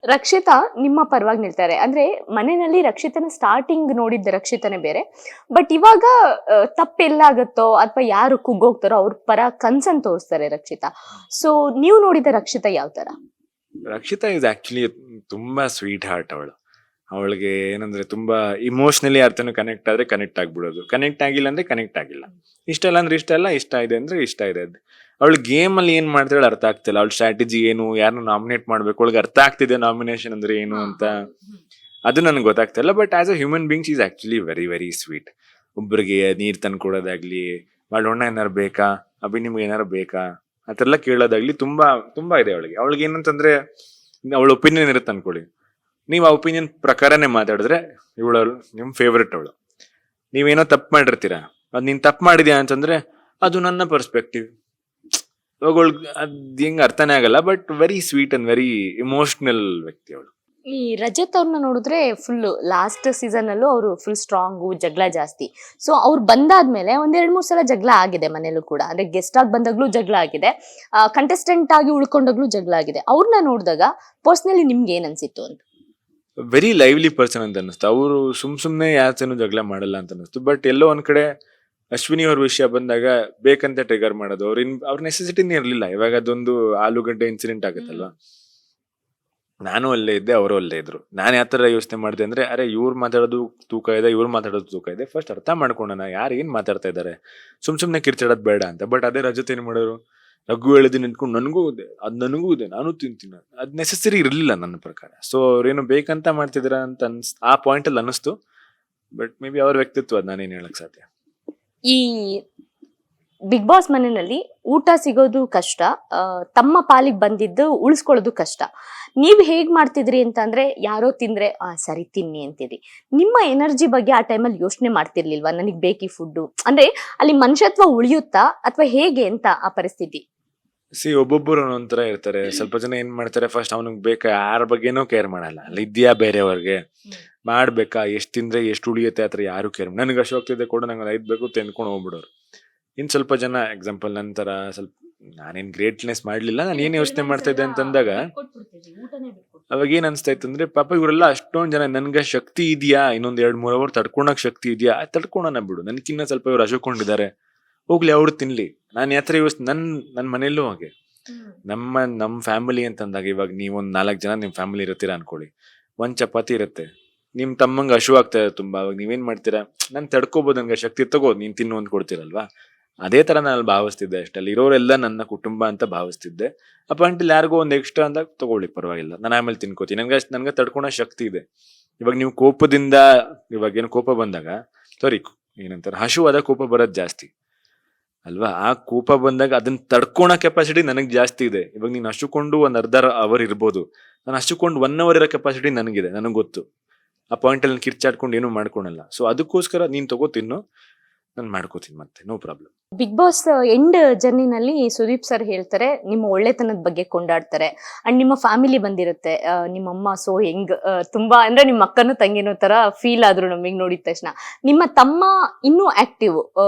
ರಕ್ಷಿತಾ ನಿಮ್ಮ ಪರವಾಗಿ ನಿಲ್ತಾರೆ. ಅಂದ್ರೆ ಮನೆಯಲ್ಲಿ ರಕ್ಷಿತನ ಸ್ಟಾರ್ಟಿಂಗ್ ನೋಡಿದ್ದ ರಕ್ಷಿತನೇ ಬೇರೆ. ಬಟ್ ಇವಾಗ ತಪ್ಪೆಲ್ಲಾಗತ್ತೋ ಅಥವಾ ಯಾರು ಕುಗ್ಗೋಗ್ತಾರೋ ಅವ್ರ ಪರ ಕನ್ಸನ್ ತೋರಿಸ್ತಾರೆ ರಕ್ಷಿತಾ. ಸೊ ನೀವು ನೋಡಿದ ರಕ್ಷಿತಾ ಯಾವ ತರ? ರಕ್ಷಿತಾ ಇಸ್ ಆಕ್ಚುಲಿ ತುಂಬಾ ಸ್ವೀಟ್ ಹಾರ್ಟ್ ಅವಳು. ಅವಳಿಗೆ ಏನಂದ್ರೆ ತುಂಬಾ ಇಮೋಷನಲಿ ಅರ್ಥನು ಕನೆಕ್ಟ್ ಆದ್ರೆ ಕನೆಕ್ಟ್ ಆಗ್ಬಿಡೋದು, ಕನೆಕ್ಟ್ ಆಗಿಲ್ಲ ಅಂದ್ರೆ ಕನೆಕ್ಟ್ ಆಗಿಲ್ಲ, ಇಷ್ಟ ಇಲ್ಲ ಅಂದ್ರೆ ಇಷ್ಟ ಇಲ್ಲ, ಇಷ್ಟ ಇದೆ ಅಂದ್ರೆ ಇಷ್ಟ ಇದೆ. ಅವಳು ಗೇಮ್ ಅಲ್ಲಿ ಏನ್ ಮಾಡ್ತಾಳೆ ಅರ್ಥ ಆಗ್ತಿಲ್ಲ, ಅವಳ ಸ್ಟ್ರಾಟಜಿ ಏನು, ಯಾರನ್ನ ನಾಮಿನೇಟ್ ಮಾಡ್ಬೇಕು, ಅವಳಿಗೆ ಅರ್ಥ ಆಗ್ತಿದೆ ನಾಮಿನೇಷನ್ ಅಂದ್ರೆ ಏನು ಅಂತ, ಅದು ನನಗೆ ಗೊತ್ತಾಗ್ತಿಲ್ಲ. But as a human beings is actually very very sweet. ಒಬ್ರಿಗೆ ನೀರ್ ತಂದು ಕೊಡೋದಾಗ್ಲಿ, ಮಾಡೋಣ ಏನಾರು ಬೇಕಾ, ಅಭಿ ನಿಮ್ಗೆ ಏನಾರು ಬೇಕಾ ಆ ಥರ ಎಲ್ಲ ಕೇಳೋದಾಗ್ಲಿ ತುಂಬಾ ತುಂಬಾ ಇದೆ ಅವಳಿಗೆ. ಅವಳಿಗೆ ಏನಂತಂದ್ರೆ ಅವಳ ಒಪಿನಿಯನ್ ಇರುತ್ತೆ ಅನ್ಕೊಳ್ಳಿ, ನೀವು ಆ ಒಪಿನಿಯನ್ ಪ್ರಕಾರನೇ ಮಾತಾಡಿದ್ರೆ ಇವಳು ನಿಮ್ ಫೇವ್ರೆಟ್. ಅವಳು ನೀವೇನೋ ತಪ್ಪು ಮಾಡಿರ್ತೀರಾ, ಅದ್ ನೀನ್ ತಪ್ಪು ಮಾಡಿದ್ಯಾ ಅಂತಂದ್ರೆ ಅದು ನನ್ನ ಪರ್ಸ್ಪೆಕ್ಟಿವ್. ಇವಾಗ ಅದ್ ಹೆಂಗ್ ಅರ್ಥನೇ ಆಗಲ್ಲ, but very sweet and very emotional ವ್ಯಕ್ತಿ ಅವಳು. ಈ ರಜತ್ ಅವ್ರನ್ನ ನೋಡಿದ್ರೆ ಫುಲ್ ಲಾಸ್ಟ್ ಸೀಸನ್ ಅಲ್ಲೂ ಅವರು ಫುಲ್ ಸ್ಟ್ರಾಂಗು, ಜಗಳ ಜಾಸ್ತಿ. ಸೊ ಅವ್ರು ಬಂದಾದ್ಮೇಲೆ ಒಂದ್ 2-3 ಸಲ ಜಗಳ ಆಗಿದೆ ಮನೇಲೂ ಕೂಡ. ಅಂದ್ರೆ ಗೆಸ್ಟ್ ಆಗಿ ಬಂದಾಗ್ಲೂ ಜಗಳ ಆಗಿದೆ, ಕಂಟೆಸ್ಟೆಂಟ್ ಆಗಿ ಉಳ್ಕೊಂಡಾಗ್ಲೂ ಜಗಳ ಆಗಿದೆ. ಅವ್ರನ್ನ ನೋಡಿದಾಗ ಪರ್ಸನಲಿ ನಿಮ್ಗೆ ಏನ್ ಅನ್ಸಿತ್ತು ಅಂತ? ವೆರಿ ಲೈವ್ಲಿ ಪರ್ಸನ್ ಅಂತ ಅನ್ನಿಸ್ತು. ಅವರು ಸುಮ್ನೆ ಯಾತೇನು ಜಗಳ ಮಾಡಲ್ಲ ಅಂತ ಅನ್ನಿಸ್ತು. ಬಟ್ ಎಲ್ಲೋ ಒಂದ್ ಕಡೆ ಅಶ್ವಿನಿ ಅವ್ರ ವಿಷಯ ಬಂದಾಗ ಬೇಕಂತ ಟ್ರಿಗರ್ ಮಾಡೋದು, ಅವ್ರ ನೆಸೆಸಿಟಿನೇ ಇರ್ಲಿಲ್ಲ. ಇವಾಗ ಅದೊಂದು ಆಲೂಗಡ್ಡೆ ಇನ್ಸಿಡೆಂಟ್ ಆಗುತ್ತಲ್ವಾ, ನಾನು ಅಲ್ಲೇ ಇದ್ದೆ, ಅವರು ಅಲ್ಲೇ ಇದ್ರು. ನಾನು ಯಾವ ತರ ಯೋಚನೆ ಮಾಡಿದೆ ಅಂದ್ರೆ, ಅರೆ ಇವ್ರು ಮಾತಾಡೋದು ತೂಕ ಇದೆ, ಇವ್ರು ಮಾತಾಡೋದು ತೂಕ ಇದೆ, ಫಸ್ಟ್ ಅರ್ಥ ಮಾಡ್ಕೊಳ್ಳೋಣ ಯಾರು ಏನ್ ಮಾತಾಡ್ತಾ ಇದಾರೆ, ಸುಮ್ನೆ ಕಿರ್ಚಾಡೋದ್ ಬೇಡ ಅಂತ. ಬಟ್ ಅದೇ ರಜತ್ ಏನ್ ಮಾಡೋರು, ರಘು ಹೇಳಿದ್ ನಿಂತ್ಕೊಂಡು ನನಗೂ ಇದೆ, ನನಗೂ ಇದೆ, ನಾನು ತಿಂತೀನಿ, ಅದ್ ನೆಸೆಸರಿ ಇರ್ಲಿಲ್ಲ ನನ್ನ ಪ್ರಕಾರ. ಸೊ ಅವ್ರೇನು ಬೇಕಂತ ಮಾಡ್ತಿದಾರ ಅಂತ ಆ ಪಾಯಿಂಟ್ ಅಲ್ಲಿ ಅನಿಸ್ತು. ಬಟ್ ಮೇ ಬಿ ಅವ್ರ ವ್ಯಕ್ತಿತ್ವ ಅದ್ ನಾನೇನ್ ಹೇಳಕ್ ಸಾಧ್ಯ. ಈ ಬಿಗ್ ಬಾಸ್ ಮನೆಯಲ್ಲಿ ಊಟ ಸಿಗೋದು ಕಷ್ಟ, ತಮ್ಮ ಪಾಲಿಗೆ ಬಂದಿದ್ದು ಉಳಿಸ್ಕೊಳ್ಳೋದು ಕಷ್ಟ. ನೀವ್ ಹೇಗ್ ಮಾಡ್ತಿದ್ರಿ ಅಂತಂದ್ರೆ, ಯಾರೋ ತಿಂದ್ರೆ ಸರಿ ತಿನ್ನಿ ಅಂತಿದ್ರಿ. ನಿಮ್ಮ ಎನರ್ಜಿ ಬಗ್ಗೆ ಆ ಟೈಮಲ್ಲಿ ಯೋಚನೆ ಮಾಡ್ತಿರ್ಲಿಲ್ವಾ? ನನಗ್ ಬೇಕಿ ಫುಡ್ ಅಂದ್ರೆ ಅಲ್ಲಿ ಮನುಷ್ಯತ್ವ ಉಳಿಯುತ್ತಾ ಅಥವಾ ಹೇಗೆ ಅಂತ ಆ ಪರಿಸ್ಥಿತಿ? ಒಬ್ಬೊಬ್ಬರು ಒಂಥರ ಇರ್ತಾರೆ. ಸ್ವಲ್ಪ ಜನ ಏನ್ ಮಾಡ್ತಾರೆ, ಫಸ್ಟ್ ಅವ್ನಿಗೆ ಬೇಕಾ, ಯಾರ ಬಗ್ಗೆನೂ ಕೇರ್ ಮಾಡಲ್ಲ. ಅಲ್ಲಿ ಇದ್ಯಾ ಬೇರೆಯವ್ರಿಗೆ ಮಾಡ್ಬೇಕಾ, ಎಷ್ಟ್ ತಿಂದ್ರೆ ಎಷ್ಟು ಉಳಿಯುತ್ತೆ ಆತರ ಯಾರು ಕೇರ್. ನನಗೆ ಅಶೋಕ್ತಿದೆ ಕೂಡ, ನಂಗೆ 5 ಬೇಕು ತೆನ್ಕೊಂಡು ಹೋಗ್ಬಿಡೋರು. ಇನ್ ಸ್ವಲ್ಪ ಜನ ಎಕ್ಸಾಂಪಲ್ ನಂತರ ಸ್ವಲ್ಪ ನಾನೇನ್ ಗ್ರೇಟ್ನೆಸ್ ಮಾಡ್ಲಿಲ್ಲ, ನಾನು ಏನ್ ಯೋಚನೆ ಮಾಡ್ತಾ ಇದ್ದೆ ಅಂತಂದಾಗ ಅವಾಗ ಏನ್ ಅನ್ಸ್ತಾ ಇತ್ತು ಅಂದ್ರೆ, ಪಾಪ ಇವರೆಲ್ಲ ಅಷ್ಟೊಂದ್ ಜನ, ನನ್ಗೆ ಶಕ್ತಿ ಇದೆಯಾ, ಇನ್ನೊಂದ್ 2-3 ಅವರ್ ತಡ್ಕೊಳಕ್ ಶಕ್ತಿ ಇದೆಯಾ, ತಡ್ಕೊಳೋಣ ಬಿಡು, ನನ್ಕಿನ್ನ ಸ್ವಲ್ಪ ಇವ್ರು ಅಶೋಕೊಂಡಿದ್ದಾರೆ, ಹೋಗ್ಲಿ ಅವ್ರು ತಿನ್ಲಿ. ನಾನು ಯಾತ್ರ ನನ್ ಮನೆಯಲ್ಲೂ ಹಾಗೆ, ನಮ್ ಫ್ಯಾಮಿಲಿ ಅಂತಂದಾಗ, ಇವಾಗ ನೀವೊಂದ್ 4 ಜನ ನಿಮ್ ಫ್ಯಾಮಿಲಿ ಇರ್ತೀರಾ ಅನ್ಕೊಳ್ಳಿ, ಒಂದ್ ಚಪಾತಿ ಇರುತ್ತೆ, ನಿಮ್ ತಮ್ಮಂಗ್ ಹಶು ಆಗ್ತಾ ಇದೆ ತುಂಬಾ, ಅವಾಗ ನೀವೇನ್ ಮಾಡ್ತೀರಾ, ನಾನ್ ತಡ್ಕೋಬಹುದು, ನನ್ಗೆ ಶಕ್ತಿ ತಗೋ, ನೀನ್ ತಿನ್ನು ಅಂತ ಕೊಡ್ತೀರಲ್ವಾ. ಅದೇ ತರ ನಾನು ಭಾವಿಸ್ತಿದ್ದೆ ಅಷ್ಟೇ. ಅಲ್ಲಿ ಇರೋರೆಲ್ಲ ನನ್ನ ಕುಟುಂಬ ಅಂತ ಭಾವಿಸ್ತಿದ್ದೆ. ಅಪ್ಪ ಅಂಟಿಲ್ ಯಾರಿಗೋ ಒಂದ್ ಎಕ್ಸ್ಟ್ರಾ ಅಂತ ತಗೊಳ್ಳಿ ಪರವಾಗಿಲ್ಲ, ನಾನು ಆಮೇಲೆ ತಿನ್ಕೋತೀನಿ, ನನ್ಗೆ ತಡ್ಕೊಳೋ ಶಕ್ತಿ ಇದೆ. ಇವಾಗ ನೀವು ಕೋಪದಿಂದ, ಇವಾಗ ಏನು ಕೋಪ ಬಂದಾಗ, ಸಾರಿ ಏನಂತಾರೆ, ಹಶು ಆದ ಕೋಪ ಬರೋದ್ ಜಾಸ್ತಿ ಅಲ್ವಾ. ಆ ಕೋಪ ಬಂದಾಗ ಅದನ್ನ ತಡ್ಕೊಳೋ ಕೆಪಾಸಿಟಿ ನನಗ್ ಜಾಸ್ತಿ ಇದೆ. ಇವಾಗ ನೀನ್ ಹಶುಕೊಂಡು ಒಂದ್ ಅರ್ಧ ಅವರ್ ಇರ್ಬೋದು, ನಾನು ಹಶುಕೊಂಡು 1 ಅವರ್ ಇರೋ ಕೆಪಾಸಿಟಿ ನನಗಿದೆ, ನನಗ್ ಗೊತ್ತು. ಆ ಪಾಯಿಂಟ್ ಅಲ್ಲಿ ಕಿರ್ಚಾಡ್ಕೊಂಡು ಏನು ಮಾಡ್ಕೊಳಲ್ಲ. ಸೊ ಅದಕ್ಕೋಸ್ಕರ ನೀನ್ ತಗೋತಿನ್ನು, ನಾನು ಮಾಡ್ಕೋತೀನಿ, ಮತ್ತೆ no problem. Big boss end ಜರ್ನಿನಲ್ಲಿ ಸುದೀಪ್ ಸರ್ ಹೇಳ್ತಾರೆ, ನಿಮ್ಮ ಒಳ್ಳೆತನದ ಬಗ್ಗೆ ಕೊಂಡಾಡ್ತಾರೆ. ಅಂಡ್ ನಿಮ್ಮ ಫ್ಯಾಮಿಲಿ ಬಂದಿರುತ್ತೆ, ನಿಮ್ಮಮ್ಮ ಸೋ ಹೆಂಗ್ ತುಂಬಾ ಅಂದ್ರೆ ನಿಮ್ಮ ಅಕ್ಕನೂ ತಂಗಿನೋ ತರ ಫೀಲ್ ಆದ್ರು ನಮಗ್ ನೋಡಿದ ತಕ್ಷಣ. ನಿಮ್ಮ ತಮ್ಮ ಇನ್ನೂ ಆಕ್ಟಿವ್,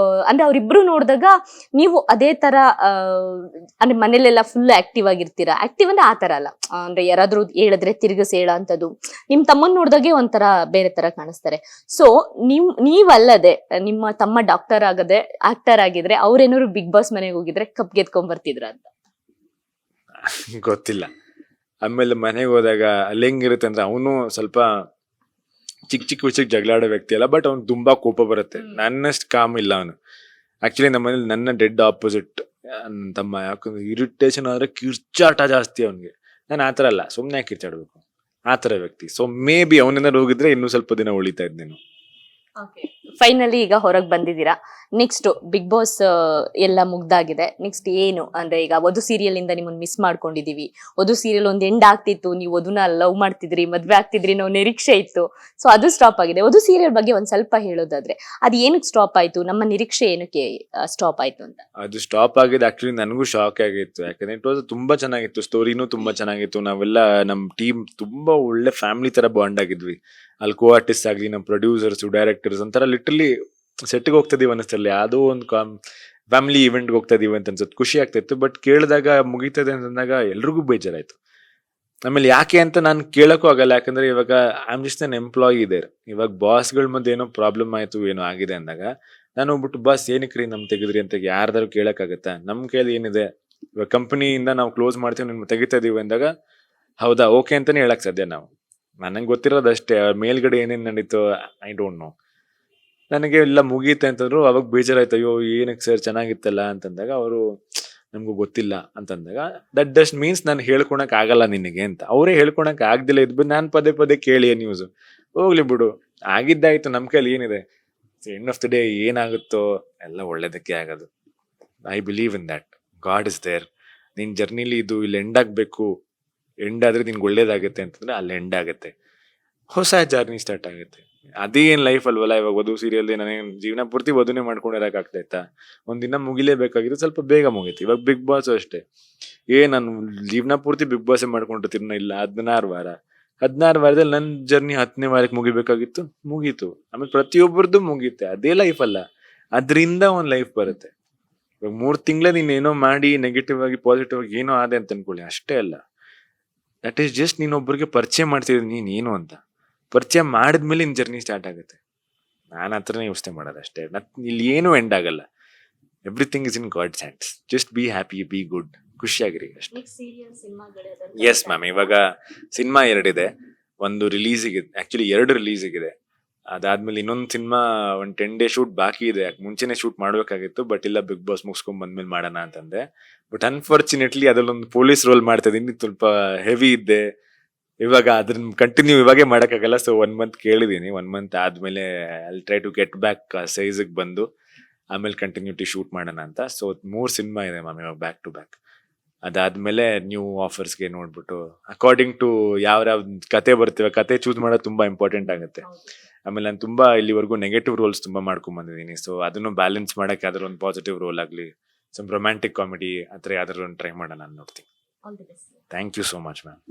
ಅಂದ್ರೆ ಅವ್ರಿಬ್ರು ನೋಡಿದಾಗ ನೀವು ಅದೇ ತರ ಅಂದ್ರೆ ಮನೇಲೆಲ್ಲ ಫುಲ್ ಆಕ್ಟಿವ್ ಆಗಿರ್ತೀರಾ. ಆಕ್ಟಿವ್ ಅಂದ್ರೆ ಆ ತರ ಅಲ್ಲ, ಅಂದ್ರೆ ಯಾರಾದ್ರೂ ಹೇಳಿದ್ರೆ ತಿರ್ಗಿಸ್ ಹೇಳ ಅಂತದ್ದು. ನಿಮ್ ತಮ್ಮನ್ ನೋಡ್ದಾಗೆ ಒಂಥರ ಬೇರೆ ತರ ಕಾಣಿಸ್ತಾರೆ. ಸೊ ನೀವಲ್ಲದೆ ನಿಮ್ಮ ತಮ್ಮ ಡಾಕ್ಟರ್ ಆಗದೆ ಆಕ್ಟರ್ ಆಗಿದ್ರೆ, ಅವ್ರೇನಾದ್ರು ಬಿಗ್ ಬಾಸ್ ಮನೆಗೆ ಹೋಗಿದ್ರೆ ಕಪ್ ಗೆದ್ಕೊಂಡ್ ಬರ್ತಿದ್ರ ಅಂತ? ಗೊತ್ತಿಲ್ಲ. ಆಮೇಲೆ ಮನೆಗೆ ಹೋದಾಗ ಅಲ್ಲಿ ಹೆಂಗಿರುತ್ತೆ ಅಂದ್ರೆ, ಅವನು ಸ್ವಲ್ಪ ಚಿಕ್ಕ ವಿಷಯಕ್ಕೆ ಜಗಳಾಡೋ ವ್ಯಕ್ತಿ ಅಲ್ಲ, ಬಟ್ ಅವ್ನು ತುಂಬಾ ಕೋಪ ಬರುತ್ತೆ. ನನ್ನಷ್ಟು ಕಾಮ್ ಇಲ್ಲ ಅವನು. ಆಕ್ಚುಲಿ ನಮ್ಮ ಮನೇಲಿ ನನ್ನ ಡೆಡ್ ಆಪೋಸಿಟ್ ತಮ್ಮ. ಯಾಕಂದ್ರೆ ಇರಿಟೇಷನ್ ಆದ್ರೆ ಕಿರ್ಚಾಟ ಜಾಸ್ತಿ ಅವನ್ಗೆ. ನಾನು ಆತರ ಅಲ್ಲ, ಸುಮ್ನೆ ಕಿರ್ಚಾಡ್ಬೇಕು ಆತರ ವ್ಯಕ್ತಿ. ಸೊ ಮೇ ಬಿ ಅವನಿಂದ ಹೋಗಿದ್ರೆ ಇನ್ನೂ ಸ್ವಲ್ಪ ದಿನ ಉಳಿತಾ ಇದ್ದೇನು. ಫೈನಲಿ ಈಗ ಹೊರಗೆ ಬಂದಿದ್ದೀರಾ, ನೆಕ್ಸ್ಟ್ ಬಿಗ್ ಬಾಸ್ ಎಲ್ಲ ಮುಗ್ದಾಗಿದೆ. ನೆಕ್ಸ್ಟ್ ಏನು ಅಂದ್ರೆ, ಈಗ ವಧು ಸೀರಿಯಲ್ ಇಂದ ನಿಮ್ಮನ್ನ ಮಿಸ್ ಮಾಡ್ಕೊಂಡಿದೀವಿ. ವಧು ಸೀರಿಯಲ್ ಒಂದ್ ಎಂಡ್ ಆಗ್ತಿತ್ತು, ನೀವು ವಧುನ ಲವ್ ಮಾಡ್ತಿದ್ರಿ, ಮದ್ವೆ ಆಗ್ತಿದ್ರಿ, ನಾವು ನಿರೀಕ್ಷೆ ಇತ್ತು. ಸೊ ಅದು ಸ್ಟಾಪ್ ಆಗಿದೆ. ವಧು ಸೀರಿಯಲ್ ಬಗ್ಗೆ ಒಂದ್ ಸ್ವಲ್ಪ ಹೇಳೋದಾದ್ರೆ, ಅದು ಏನಕ್ಕೆ ಸ್ಟಾಪ್ ಆಯ್ತು, ನಮ್ಮ ನಿರೀಕ್ಷೆ ಏನಕ್ಕೆ ಸ್ಟಾಪ್ ಆಯ್ತು ಅಂತ? ಅದು ಸ್ಟಾಪ್ ಆಗಿದೆ ಆಕ್ಚುಲಿ ನನಗೂ ಶಾಕ್ ಆಗಿತ್ತು. ಯಾಕಂದ್ರೆ ಇಟ್ ವಾಸ್ ತುಂಬಾ ಚೆನ್ನಾಗಿತ್ತು, ಸ್ಟೋರಿನೂ ತುಂಬಾ ಚೆನ್ನಾಗಿತ್ತು. ನಾವೆಲ್ಲ ನಮ್ ಟೀಮ್ ತುಂಬಾ ಒಳ್ಳೆ ಫ್ಯಾಮಿಲಿ ತರ ಬಾಂಡ್ ಆಗಿದ್ವಿ. ಅಲ್ಲಿ ಕೋ ಆರ್ಟಿಸ್ಟ್ ಆಗ್ಲಿ, ನಮ್ಮ ಪ್ರೊಡ್ಯೂಸರ್ಸ್, ಡೈರೆಕ್ಟರ್ಸ್ ಒಂಥರ ಲಿಟರ್ಲಿ ಸೆಟ್ಗೆ ಹೋಗ್ತಾ ಇದೀವಿ ಅನ್ನಿಸ್ತಲ್ಲ, ಯಾವುದೋ ಒಂದು ಫ್ಯಾಮಿಲಿ ಇವೆಂಟ್ಗೆ ಹೋಗ್ತಾ ಇದೀವಿ ಅಂತ ಅನ್ಸುತ್ತೆ. ಖುಷಿ ಆಗ್ತಾ ಇತ್ತು. ಬಟ್ ಕೇಳಿದಾಗ ಮುಗಿತದೆ ಅಂತಂದಾಗ ಎಲ್ರಿಗೂ ಬೇಜಾರಾಯ್ತು. ಆಮೇಲೆ ಯಾಕೆ ಅಂತ ನಾನು ಕೇಳಕ್ಕೂ ಆಗಲ್ಲ, ಯಾಕಂದ್ರೆ ಇವಾಗ I am just an employee ಇದೆ. ಇವಾಗ ಬಾಸ್ಗಳ ಮಧ್ಯೆ ಏನೋ ಪ್ರಾಬ್ಲಮ್ ಆಯ್ತು ಏನೋ ಆಗಿದೆ ಅಂದಾಗ ನಾನು ಹೋಗ್ಬಿಟ್ಟು ಬಾಸ್ ಏನಕ್ಕೆ ರೀ ನಮ್ ತೆಗೆದ್ರಿ ಅಂತ ಯಾರ್ದಾರು ಕೇಳಕ್ಕಾಗತ್ತಾ? ನಮ್ ಕೈಯಲ್ಲಿ ಏನಿದೆ, ಇವಾಗ ಕಂಪನಿಯಿಂದ ನಾವು ಕ್ಲೋಸ್ ಮಾಡ್ತೀವಿ, ನಿಮ್ಗೆ ತೆಗಿತಾ ಇದೀವಿ ಅಂದಾಗ ಹೌದಾ ಓಕೆ ಅಂತಾನೆ ಹೇಳಕ್ ಸಾಧ್ಯ ನಾವು. ನನಗೆ ಗೊತ್ತಿರೋದು ಅಷ್ಟೇ, ಅವ್ರ ಮೇಲ್ಗಡೆ ಏನೇನ್ ನಡೀತು ಐ ಡೋಂಟ್ ನೋ. ನನಗೆ ಎಲ್ಲ ಮುಗೀತೆ ಅಂತಂದ್ರು ಅವಾಗ ಬೇಜಾರಾಯ್ತು, ಅಯ್ಯೋ ಏನಕ್ಕೆ ಸರ್ ಚೆನ್ನಾಗಿತ್ತಲ್ಲ ಅಂತಂದಾಗ ಅವರು ನಮಗೂ ಗೊತ್ತಿಲ್ಲ ಅಂತಂದಾಗ ದಟ್ ಡಸ್ಟ್ ಮೀನ್ಸ್ ನಾನು ಹೇಳ್ಕೊಳಕ್ ಆಗಲ್ಲ ನಿನಗೆ ಅಂತ. ಅವರೇ ಹೇಳ್ಕೊಳಕ್ ಆಗ್ದಿಲ್ಲ ಇದ್ಬಿಟ್ಟು ನಾನು ಪದೇ ಪದೇ ಕೇಳಿ ನ್ಯೂಸ್, ಹೋಗ್ಲಿ ಬಿಡು ಆಗಿದ್ದಾಯ್ತು, ನಮ್ ಕೈಲಿ ಏನಿದೆ. ಎಂಡ್ ಆಫ್ ದ ಡೇ ಏನಾಗುತ್ತೋ ಎಲ್ಲ ಒಳ್ಳೇದಕ್ಕೆ ಆಗೋದು. I believe in that. God is there. ನಿನ್ ಜರ್ನಿಲಿ ಇದು ಇಲ್ಲಿ ಎಂಡ್ ಆಗ್ಬೇಕು, ಎಂಡ್ ಆದ್ರೆ ನಿನ್ಗೆ ಒಳ್ಳೇದಾಗುತ್ತೆ ಅಂತಂದ್ರೆ ಅಲ್ಲಿ ಎಂಡ್ ಆಗುತ್ತೆ, ಹೊಸ ಜರ್ನಿ ಸ್ಟಾರ್ಟ್ ಆಗುತ್ತೆ. ಅದೇ ಏನ್ ಲೈಫ್ ಅಲ್ವಲ್ಲ. ಇವಾಗ ವಧು ಸೀರಿಯಲ್ ನನಗೆ ಜೀವನ ಪೂರ್ತಿ ವಧುನೇ ಮಾಡ್ಕೊಂಡಿರಕ್ ಆಗ್ತಾಯ್ತಾ? ಒಂದಿನ ಮುಗಿಲೇಬೇಕಾಗಿತ್ತು, ಸ್ವಲ್ಪ ಬೇಗ ಮುಗೀತು. ಇವಾಗ ಬಿಗ್ ಬಾಸ್ ಅಷ್ಟೇ, ನಾನು ಜೀವನ ಪೂರ್ತಿ ಬಿಗ್ ಬಾಸ್ ಮಾಡ್ಕೊಂಡಿರ್ತೀನ ಇಲ್ಲ 16 ವಾರ. 16 ವಾರದಲ್ಲಿ ನನ್ನ ಜರ್ನಿ 10ನೇ ವಾರಕ್ಕೆ ಮುಗಿಬೇಕಾಗಿತ್ತು, ಮುಗೀತು. ಆಮೇಲೆ ಪ್ರತಿಯೊಬ್ಬರದ್ದು ಮುಗೀತೆ. ಅದೇ ಲೈಫ್ ಅಲ್ಲ, ಅದರಿಂದ ಒಂದ್ ಲೈಫ್ ಬರುತ್ತೆ. ಇವಾಗ 3 ತಿಂಗಳ ನೀನ್ ಏನೋ ಮಾಡಿ ನೆಗೆಟಿವ್ ಆಗಿ ಪಾಸಿಟಿವ್ ಆಗಿ ಏನೋ ಆದೆ ಅಂತ ಅನ್ಕೊಳ್ಳಿ, ಅಷ್ಟೇ ಅಲ್ಲ. ದಟ್ ಈಸ್ ಜಸ್ಟ್ ನೀನೊಬ್ಬರಿಗೆ ಪರಿಚಯ ಮಾಡ್ತಿದ್ದೀನಿ ನೀನ್ ಏನು ಅಂತ. ಪರಿಚಯ ಮಾಡಿದ್ಮೇಲೆ ನಿನ್ ಜರ್ನಿ ಸ್ಟಾರ್ಟ್ ಆಗುತ್ತೆ. ನಾನು ಹತ್ರನೇ ಯೋಚನೆ ಮಾಡೋದು ಅಷ್ಟೇ. ಇಲ್ಲಿ ಏನು ಎಂಡ್ ಆಗಲ್ಲ. Everything is in God's hands. Just be happy, be good, ಖುಷಿಯಾಗಿರಿ ಅಷ್ಟೇ. ಎಸ್ ಮ್ಯಾಮ್, ಇವಾಗ ಸಿನಿಮಾ 2 ಇದೆ. ಒಂದು ರಿಲೀಸಿಗೆ, ಆಕ್ಚುಲಿ 2 ರಿಲೀಸಿಗಿದೆ. ಅದಾದ್ಮೇಲೆ ಇನ್ನೊಂದು ಸಿನಿಮಾ ಒಂದು 10 ಡೇ ಶೂಟ್ ಬಾಕಿ ಇದೆ. ಮುಂಚೆನೆ ಶೂಟ್ ಮಾಡ್ಬೇಕಾಗಿತ್ತು, ಬಟ್ ಇಲ್ಲ ಬಿಗ್ ಬಾಸ್ ಮುಗಿಸ್ಕೊಂಡ್ ಬಂದ್ಮೇಲೆ ಮಾಡೋಣ ಅಂತಂದೆ. ಬಟ್ ಅನ್ಫಾರ್ಚುನೇಟ್ಲಿ ಅದ್ರಲ್ಲೊಂದು ಪೊಲೀಸ್ ರೋಲ್ ಮಾಡ್ತಾ ಇದೀನಿ, ಸ್ವಲ್ಪ ಹೆವಿ ಇದ್ದೆ. ಇವಾಗ ಅದನ್ನ ಕಂಟಿನ್ಯೂ ಇವಾಗೆ ಮಾಡಕ್ಕಾಗಲ್ಲ. ಸೊ 1 ಮಂತ್ ಕೇಳಿದೀನಿ. 1 ಮಂತ್ ಆದ್ಮೇಲೆ I try to get back ಸೈಜ್ಗೆ ಬಂದು ಆಮೇಲೆ ಕಂಟಿನ್ಯೂಟಿ ಶೂಟ್ ಮಾಡೋಣ ಅಂತ. ಸೊ 3 ಸಿನಿಮಾ ಇದೆ ಮ್ಯಾಮ್ ಇವಾಗ ಬ್ಯಾಕ್ ಟು ಬ್ಯಾಕ್. ಅದಾದ್ಮೇಲೆ ನ್ಯೂ ಆಫರ್ಸ್ಗೆ ನೋಡ್ಬಿಟ್ಟು ಅಕಾರ್ಡಿಂಗ್ ಟು ಯಾವ ಕತೆ ಬರ್ತೀವಿ, ಕತೆ ಚೂಸ್ ಮಾಡೋದು ತುಂಬಾ ಇಂಪಾರ್ಟೆಂಟ್ ಆಗುತ್ತೆ. ಆಮೇಲೆ ನಾನು ತುಂಬಾ ಇಲ್ಲಿವರೆಗೂ ನೆಗೆಟಿವ್ ರೋಲ್ಸ್ ತುಂಬಾ ಮಾಡ್ಕೊಂಡ್ ಬಂದಿದ್ದೀನಿ. ಸೊ ಅದನ್ನು ಬ್ಯಾಲೆನ್ಸ್ ಮಾಡಕ್ಕೆ ಯಾವ್ದಾದ್ರು ಒಂದು ಪಾಸಿಟಿವ್ ರೋಲ್ ಆಗ್ಲಿ, ಸಮ್ ರೊಮ್ಯಾಂಟಿಕ್ ಕಾಮಿಡಿ ಆತರ ಯಾವ್ದಾದ್ರು ಒಂದು ಟ್ರೈ ಮಾಡೋಣ ನಾನು ನೋಡ್ತೀನಿ. Thank you so much ma'am.